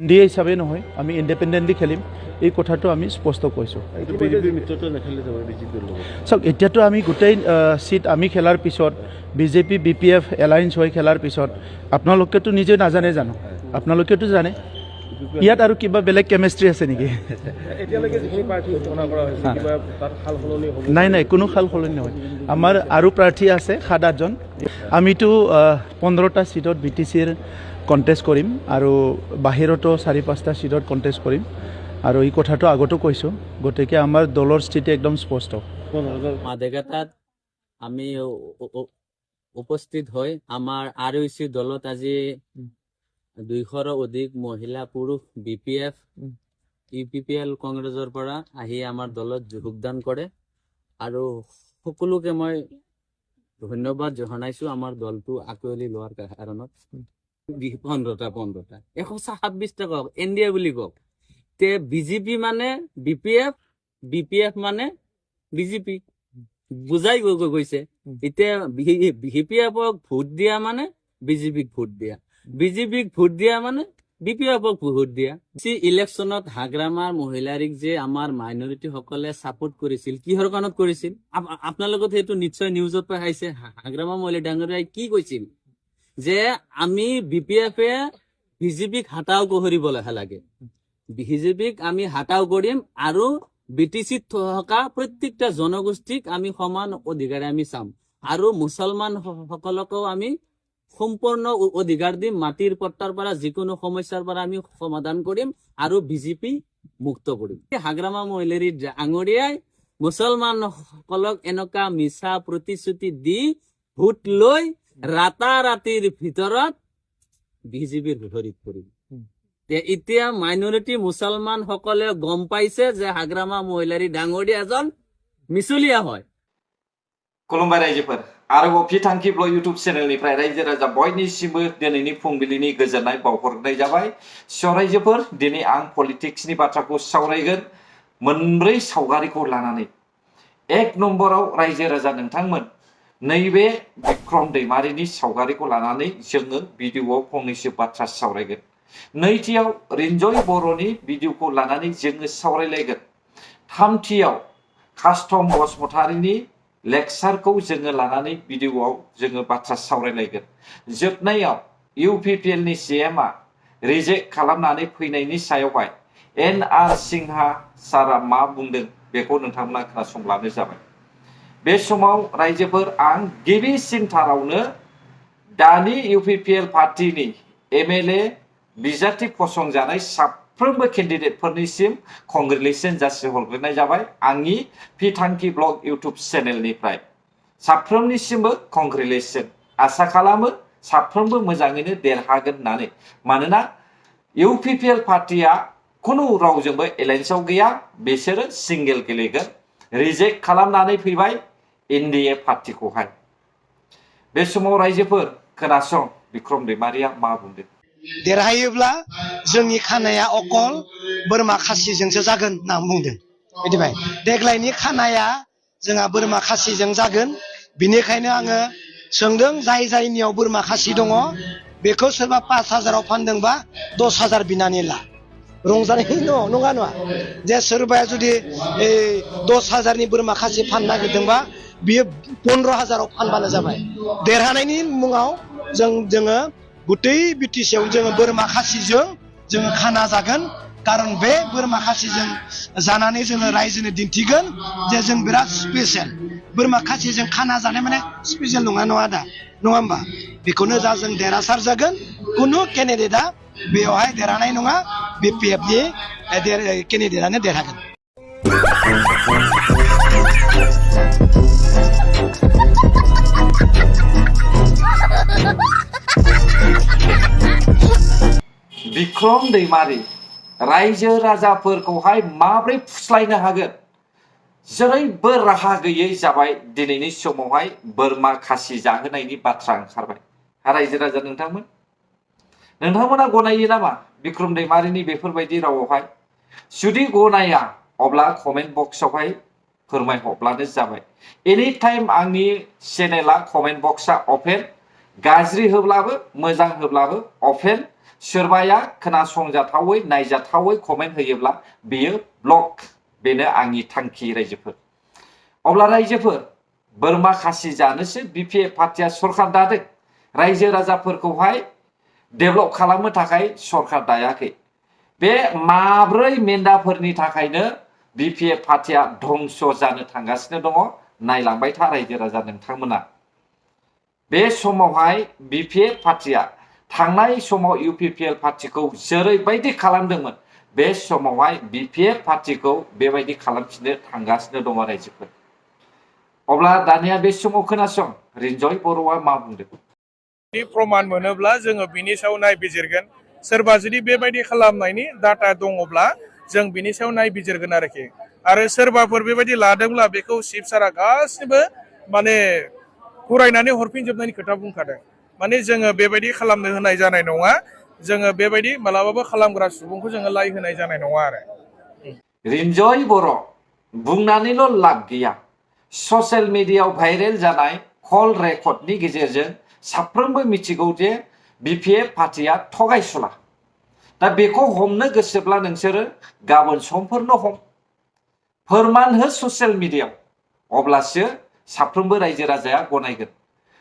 India হিচাপে নহয়, আমি ইণ্ডিপেণ্ডেণ্টলি খেলিম, এই কথাটো আমি স্পষ্ট কৈছোঁ। চাওক, এতিয়াতো আমি গোটেই চিট আমি খেলাৰ পিছত বিজেপি BPF এলায়েন্স হৈ খেলাৰ পিছত আপোনালোকেতো নিজে নাজানে জানো? আপোনালোকেতো জানে ইয়াত আৰু কিবা বেলেগ কেমেষ্ট্ৰি আছে নেকি? নাই নাই, কোনো সাল সলনি নহয়। আমাৰ আৰু প্ৰাৰ্থী আছে 7-8জন। আমিতো 15টা চিটত BTCৰ কণ্টেষ্ট কৰিম আৰু বাহিৰতো 4-5টা চিটত কণ্টেষ্ট কৰিম আৰু এই কথাটো আগতো কৈছোঁ। গতিকে আমাৰ দলৰ স্থিতি একদম স্পষ্ট। মাদেগাতাত আমি উপস্থিত হৈ আমাৰ RUC দলত আজি 200ৰো অধিক মহিলা পুৰুষ BPF UPPL কংগ্ৰেছৰ পৰা আহি আমাৰ দলত যোগদান কৰে আৰু সকলোকে মই ধন্যবাদ জনাইছোঁ আমাৰ দলটো আঁকোৱালি লোৱাৰ কাৰণত। 15টা 126 টকা NDA বুলি কওক, তে BJP মানে BPF মানে BJP বুজাই গৈছে। এতিয়া BPF-ক ভোট দিয়া মানে BJP-ক ভোট দিয়া, BJP-ক ভোট দিয়া মানে BPF-ক ভোট দিয়া। ইলেকশ্যনত হাগ্ৰামাৰ মহিলাৰীক যে আমাৰ মাইনৰিটি সকলে ছাপোৰ্ট কৰিছিল, কিহৰ কাৰণত কৰিছিল? আপোনালোকে সেইটো নিশ্চয় নিউজত পাইছে। হাগ্ৰামা মহিলা ডাঙৰীয়াই কি কৈছিল যে আমি BPF-এ BJP-ক হাতাও কৰিব লাগে, BJP-ক আমি হাতাও কৰিম আৰু BTC-ত থকা প্ৰত্যেকটা জনগোষ্ঠীক আমি সমান অধিকাৰে আমি চাম আৰু মুছলমান সকলকো আমি সম্পূৰ্ণ অধিকাৰ দিম। মাটিৰ পট্টাৰ পৰা যিকোনো সমস্যাৰ পৰা আমি সমাধান কৰিম আৰু BJP মুক্ত কৰিম। হাগ্ৰামা মহিলাৰী ডাঙৰীয়াই মুছলমান সকলক এনেকুৱা মিছা প্ৰতিশ্ৰুতি দি ভোট লৈ ৰাতাৰাতিৰ ভিতৰত BJP-ৰ বিপৰীত কৰিম। এতিয়া মাইনৰিটি মুছলমান সকলে গম পাইছে যে হাগ্ৰামা মহিলাৰী ডাঙৰীয়া এজন মিছলীয়া হয়। खुलुमबाय रायजोफोर, आरोबाव बिथांखि ब्लग इउटुब चेनेलनिफ्राय रायजो राजा बयनिसिमबो दिनैनि फुंबिलिनि गोजोननाय बावहरनाय जाबाय। रायजोफोर, दिनै आं पलिटिक्सनि बाथ्राखौ सावरायगोन मोनब्रै सावगारिखौ लानानै। 1 नम्बराव रायजो राजा नोंथांमोन, नैबे बिक्रम दैमारिनि सावगारिखौ लानानै जोङो भिडिअ'आव फंनैसो बाथ्रा सावरायगोन। नैथियाव रिन्जय बर'नि भिडिअ'खौ लानानै जोङो सावरायलायगोन। थामथियाव कास्टम बसुमतारीनि लेक्सारखौ जोङो लानानै भिडिअ'आव जोङो बाथ्रा सावरायलायगोन। जोबनायाव UPPL-नि CM-आ रिजेक्ट खालामनानै फैनायनि सायावहाय NR सिंहा सारा मा बुंदों बेखौ नोंथांमोना खोनासंब्लानो जाबाय। बे समाव रायजोफोर, आं गिबिसिनथारावनो दानि UPPL पार्टिनि MLA बिजाथि फसंजानाय साफ्रोमबो केन्डिडेटफोरनिसिम कंग्रेचुलेसन जासिहरग्रोनाय जाबाय आंनि बिथांखि ब्लग इउटुब चेनेलनिफ्राय। साफ्रोमनिसिमबो कंग्रेचुलेसन। आसा खालामो साफ्रोमबो मोजाङैनो देरहागोन होननानै। मानोना UPPL पार्टिया खुनु रावजोंबो एलायन्सआव गैया, बिसोरो सिंगेल गेलेगोन। रिजेक्ट खालामनानै फैबाय NDA पार्टिखौहाय। बे समाव रायजोफोर खोनासं बिक्रम दैमारिया मा बुंदों। देरहायोब्ला जोंनि खानाया अकल बोरमा खासिजोंसो जागोन होनना बुंदों। मिथिबाय? देग्लायनि खानाया जोंहा बोरमा खासिजों जागोन। बिनिखायनो आङो सोंदों, जायनियाव बोरमा खासि दङ बेखौ सोरबा 5,000-आव फानदोंबा 10,000 बिनानै ला। रंजानायनि नङा नङा जे सोरबाया जुदि 10,000-नि बोरमा खासि फाननो नागिरदोंबा बियो 15,000-आव फानबानो जाबाय। देरहानायनि मुङाव जोङो गुतै BTC-आव जोङो बोरमा खासिजों जोङो खाना जागोन। कारन बे बोरमा खासिजों जानानै जोङो रायजोनो दिन्थिगोन जे जों बिराद स्पेशल। बोरमा खासिजों खाना जानाय माने स्पेशल नङा दा, नङा होमबा? बेखौनो जा जों देरहासार जागोन। कुनु केन्डिडेटआ बेवहाय देरहानाय नङा, BPF-नि केन्डिडेटआनो देरहागोन। बिक्रम दैमारि रायजो राजाफोरखौहाय माब्रै फुस्लायनो हागोन? जेरैबो राहा गैयै जाबाय। दिनैनि समावहाय बोरमा खासि जाहोनायनि बाथ्रा ओंखारबाय। रायजो राजा नोंथांमोना गनायो नामा बिक्रम दैमारिनि बेफोरबायदि रावावहाय? जुदि गनाया अब्ला कमेन्ट बक्सआवहाय फोरमायहरब्लानो जाबाय। एनि टाइम आंनि चेनेला कमेन्ट बक्सआ अपेन। गाज्रि होब्लाबो मोजां होब्लाबो अपेन। सोरबाया खोनासंजाथावै नायजाथावै कमेन्ट होयोब्ला बियो ब्लक बेनो आंनि थांखि रायजोफोर अब्ला रायजोफोर बोरमा खासि जानोसो बिपिएफ पार्टिया सरखार दादों रायजो राजाफोरखौहाय डेभेलप खालामनो थाखाय सरखार दायाखै बे माब्रै मेन्दाफोरनि थाखायनो बिपिएफ पार्टिया धंस जानो थांगासिनो दङ नायलांबाय था रायजो राजा नोंथांमोना बे समावहाय बिपिएफ पार्टिया थांनाय समाव इउपिपिएल पार्टिखौ जेरैबायदि खालामदोंमोन बे समावहाय बिपिएफ पार्टिखौ बेबायदि खालामफिननो थांगासिनो दङ रायजोफोर अब्ला दानिया बे समाव खोनासं रिन्जय बर'आ मा बुंदों प्रमान मोनोब्ला जोङो बिनि सायाव नायबिजिरगोन सोरबा जुदि बेबायदि खालामनायनि डाटा दङब्ला जों बिनि सायाव नायबिजिरगोन आरो सोरबाफोर बेबायदि लादोंब्ला बेखौ चिफ सारा गासिबो माने फरायनानै हरफिनजोबनायनि खोथा बुंखादों माने जोङो बेबायदि खालामनो होनाय जानाय नङा जोङो बेबायदि मालाबाबो खालामग्रा सुबुंखौ जोङो लाय होनाय जानाय नङा आरो रिन्जय बर' बुंनानैल' लाब गैया ससियेल मिडियायाव भाइरेल जानाय कल रेकर्डनि गेजेरजों साफ्रोमबो मिथिगौ जे बिपिएफ पार्टिया थगायसुला दा बेखौ हमनो गोसोब्ला नोंसोरो गाबोन समफोरनो हम फोरमान हो ससियेल मिडियायाव अब्लासो साफ्रोमबो रायजो राजाया गनायगोन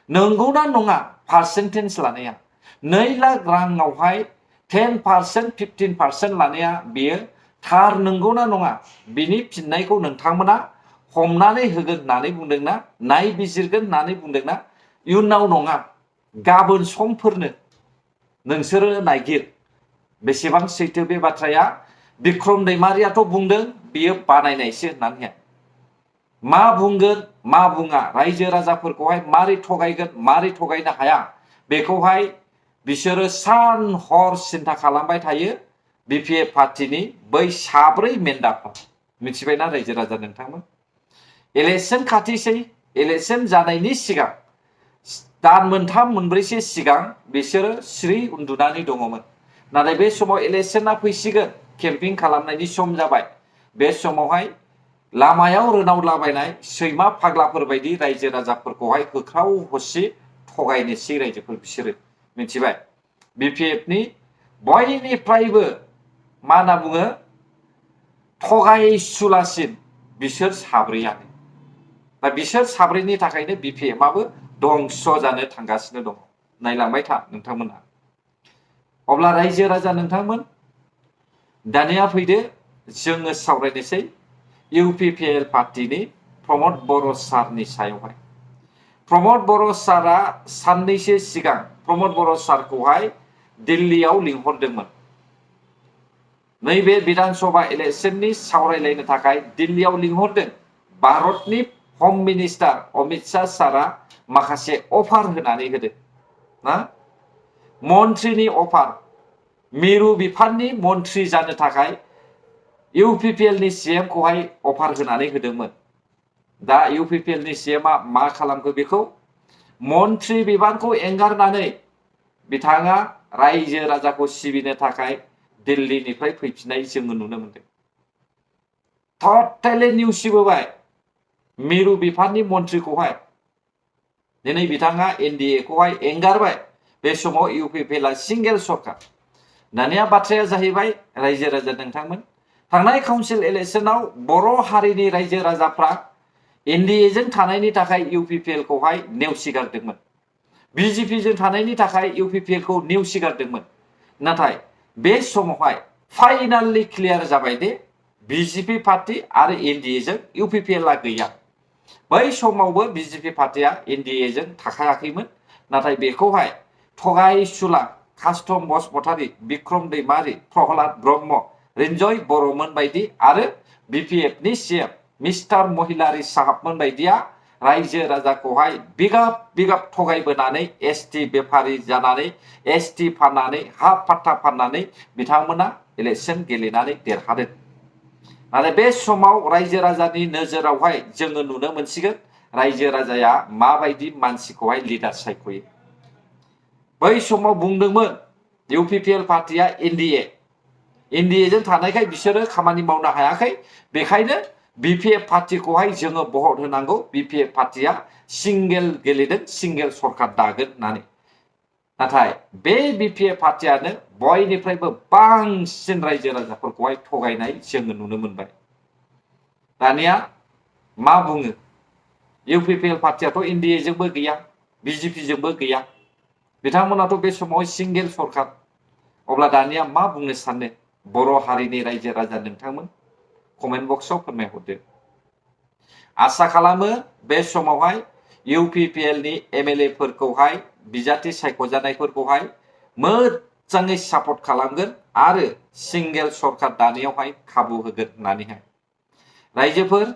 नंगौना नङा पार्सेन्टेज लानाया 2 लाख राङावहाय 10% 15% लानाया बेयो थार नंगौना नङा बिनि फिननायखौ नोंथांमोना हमनानै होगोन होननानै बुंदोंना नायबिजिरगोन होननानै बुंदोंना इयुनाव नङा गाबोन समफोरनो नोंसोरो नायगिर बेसेबां सैथो बे बाथ्राया बिक्रम दैमारियाथ' बुंदों बियो बानायनायसो होननानै मा बुंगोन मा बुङा रायजो राजाफोरखौहाय मारै थगायगोन मारै थगायनो हाया बेखौहाय बिसोरो सान हर सिन्था खालामबाय थायो बिपिएफ पार्टिनि बै साब्रै मेन्दाफोर मिथिबायना रायजो राजा नोंथांमोन इलेक्शन खाथिसै इलेक्शन जानायनि सिगां दान 3-4 सिगां बिसोरो स्रि उन्दुनानै दङमोन नाथाय बे समाव इलेक्शना फैसिगोन केम्पिं खालामनायनि सम जाबाय बे समावहाय लामायाव रोनावलाबायनाय सैमा फाग्लाफोर बायदि रायजो राजाफोरखौहाय होख्राव हसि थगायनोसै रायजोफोर बिसोरो मिथिबाय बिपिएफनि बयनिफ्रायबो मा होनना बुङो थगायसुलासिन बिसोर साब्रैयानो दा बिसोर साब्रैनि थाखायनो बिपिएफआबो धंस जानो थांगासिनो दङ नायलांबाय था नोंथांमोनहा अब्ला रायजो राजा नोंथांमोन दानिया फैदो जोङो सावरायनोसै इउपिपिएल पार्टिनि प्रमद बर' सारनि सायावहाय प्रमद बर' सारा साननैसो सिगां प्रमद बर' सारखौहाय दिल्लीयाव लिंहरदोंमोन नैबे विधानसभा इलेक्शननि सावरायलायनो थाखाय दिल्लीयाव लिंहरदों भारतनि हम मिनिस्टार अमित शाह सारा माखासे अफार होनानै होदों ना मन्त्रिनि अफार मिरु बिफाननि मन्त्रि जानो थाखाय इउपिपिएलनि सीएम खौहाय अफार होनानै होदोंमोन दा इउपिपिएलनि सीएमआ मा खालामखो बेखौ मन्त्रि बिबानखौ एंगारनानै बिथाङा रायजो राजाखौ सिबिनो थाखाय दिल्लीनिफ्राय फैफिननाय जोङो नुनो मोनदों टटेलि नेवसिबोबाय मिरु बिफाननि मन्त्रिखौहाय दिनै बिथाङा एनडिए खौहाय एंगारबाय बे समाव इउपिपिएलआ सिंगेल सरकार दानिया बाथ्राया जाहैबाय रायजो राजा नोंथांमोन थांनाय काउन्सिल इलेक्शनाव बर' हारिनि रायजो राजाफ्रा एनडिएजों थानायनि थाखाय इउपिपिएल खौहाय नेवसिगारदोंमोन बिजेपिजों थानायनि थाखाय इउपिपिएल खौ नेवसिगारदोंमोन नाथाय बे समावहाय फाइनाली क्लियार जाबाय दे बिजेपि पार्टी आरो एनडिएजों इउपिपिएलआ गैया बै समावबो बिजेपि पार्टीया एनडिएजों थाखायाखैमोन नाथाय बेखौहाय थगायसुला कास्टम बसुमतारी बिक्रम दैमारी प्रहलाद ब्रह्म रिन्जय बर'मोन बायदि आरो बिपिएफनि सीएम मिस्टार महिलारी साहाबमोन बायदिया रायजो राजाखौहाय बिगाब थगायबोनानै एसटि बेफारि जानानै एसटि फाननानै हा पाट्टा फाननानै बिथांमोना इलेक्शन गेलेनानै देरहादों नाथाय बे समाव रायजो राजानि नोजोरावहाय जोङो नुनो मोनसिगोन रायजो राजाया माबायदि मानसिखौहाय लिडार सायख'यो बै समाव बुंदोंमोन इउपिपिएल पार्टीया एनडिएजों थानायखाय बिसोरो खामानि मावनो हायाखै बेखायनो बिपिएफ पार्टीखौहाय जोङो भट होनांगौ बिपिएफ पार्टीया सिंगेल गेलेदों सिंगेल सरकार दागोन होननानै नाथाय बे बिपिएफ पार्टियानो बयनिफ्रायबो बांसिन रायजो राजाफोरखौहाय थगायनाय जोङो नुनो मोनबाय। दानिया मा बुङो इउपिपिएल पार्टियाथ' एनडिए जोंबो गैया, बिजेपि जोंबो गैया, बिथांमोनाथ' बे समाव सिंगेल सरकार। अब्ला दानिया मा बुंनो सानो बर' हारिनि रायजो राजा नोंथांमोन कमेन्ट बक्सआव फोरमायहरदो। आसा खालामो बे समावहाय इउपिपिएल नि एमएलए फोरखौहाय बिजाथि सायख'जानायफोरखौहाय मोजाङै सापर्ट खालामगोन आरो सिंगेल सरकार दानायावहाय खाबु होगोन होननानैहाय। रायजोफोर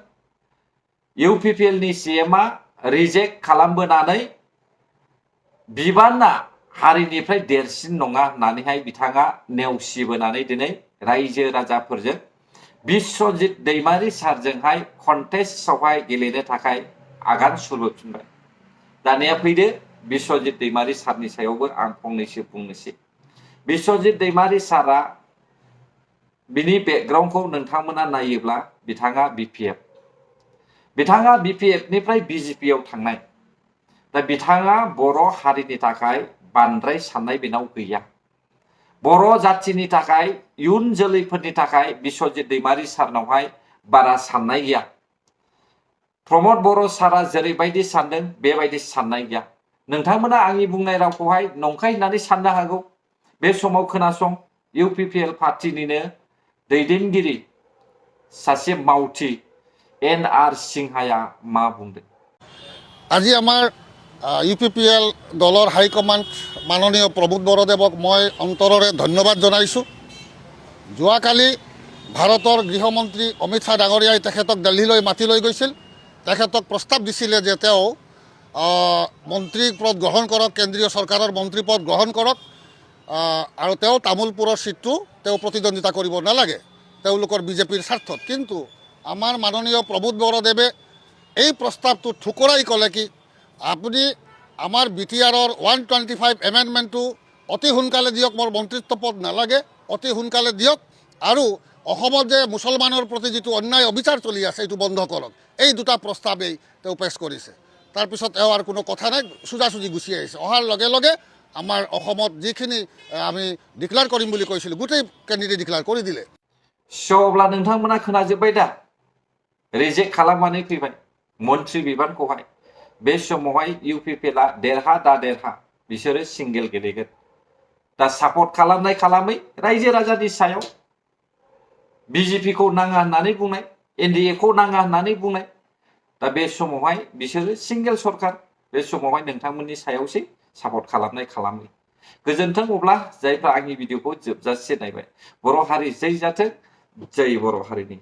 इउपिपिएल नि सीएमआ रिजेक्ट खालामबोनानै बिबाना हारिनिफ्राय देरसिन नङा होननानैहाय बिथाङा नेवसिबोनानै दिनै रायजो राजाफोरजों बिश्वजित दैमारि सारजोंहाय कन्टेस्टआवहाय गेलेनो थाखाय आगान सुरबोफिनबाय। दानिया फैदो बिश्वजित दैमारि सारनि सायावबो आं फंनैसो बुंनोसै। बिश्वजित दैमारि सारा बिनि बेकग्राउन्डखौ नोंथांमोना नायोब्ला बिथाङा बिपिएफ निफ्राय बिजेपिआव थांनाय। दा बिथाङा बर' हारिनि थाखाय बांद्राय साननाय बेनाव गैया। बर' जाथिनि थाखाय इयुन जोलैफोरनि थाखाय बिश्वजित दैमारि सारनावहाय बारा साननाय गैया। प्रमद बर' सारा जेरैबायदि सानदों बेबायदि साननाय गैया। नोंथांमोना आंनि बुंनाय रावखौहाय नंखाय होननानै साननो हागौ। बे समाव खोनासं इउपिपिएल पार्टिनिनो दैदेनगिरि सासे मावथि एन.आर. सिंहाया मा बुंदों। আজি আমাৰ ইউপিপিএল দলৰ হাইকমাণ্ড মাননীয় প্ৰবোধ বৰদেৱক মই অন্তৰেৰে ধন্যবাদ জনাইছোঁ। যোৱাকালি ভাৰতৰ গৃহমন্ত্ৰী অমিত শ্বাহ ডাঙৰীয়াই তেখেতক দিল্লীলৈ মাতি লৈ গৈছিল। তেখেতক প্ৰস্তাৱ দিছিলে যে তেওঁ মন্ত্ৰী পদ গ্ৰহণ কৰক, কেন্দ্ৰীয় চৰকাৰৰ মন্ত্ৰী পদ গ্ৰহণ কৰক আৰু তেওঁ তামোলপুৰৰ সিটটো তেওঁ প্ৰতিদ্বন্দ্বিতা কৰিব নালাগে তেওঁলোকৰ বিজেপিৰ স্বাৰ্থত। কিন্তু আমাৰ মাননীয় প্ৰবোধ বৰদেৱে এই প্ৰস্তাৱটো ঠুকৰাই ক'লে কি আপুনি আমাৰ বিটিআৰৰ 125 এমেণ্ডমেণ্টটো অতি সোনকালে দিয়ক, মোৰ মন্ত্ৰিত্ব পদ নালাগে, অতি সোনকালে দিয়ক আৰু অসমত যে মুছলমানৰ প্ৰতি যিটো অন্যায় অবিচাৰ চলি আছে এইটো বন্ধ কৰক। এই দুটা প্ৰস্তাৱেই তেওঁ পেছ কৰিছে। তাৰপিছত তেওঁ আৰু কোনো কথা নাই, সোজাসুজি গুচি আহিছে। অহাৰ লগে লগে আমাৰ অসমত যিখিনি আমি ডিক্লেয়াৰ কৰিম বুলি কৈছিলোঁ গোটেই কেণ্ডিডেট ডিক্লেয়াৰ কৰি দিলে। अब्ला नोंथांमोना खोनाजोब्बाय दा रिजेक्ट खालामनानै फैबाय मन्त्रि बिबानखौहाय। बे समावहाय इउपिपिएलआ देरहा दा देरहा बिसोरो सिंगेल गेलेगोन। दा सापर्ट खालामनाय खालामै रायजो राजानि सायाव बिजेपिखौ नाङा होननानै बुंनाय, एनडिएखौ नाङा होननानै बुंनाय। दा बे समावहाय बिसोरो सिंगेल सरकार। बे समावहाय नोंथांमोननि सायावसै सापर्ट खालामनाय खालामै। गोजोन्थों। अब्ला जायफ्रा आंनि भिडिअखौ जोबजासे नायबाय बर' हारि जै जाथों, जै बर' हारिनि।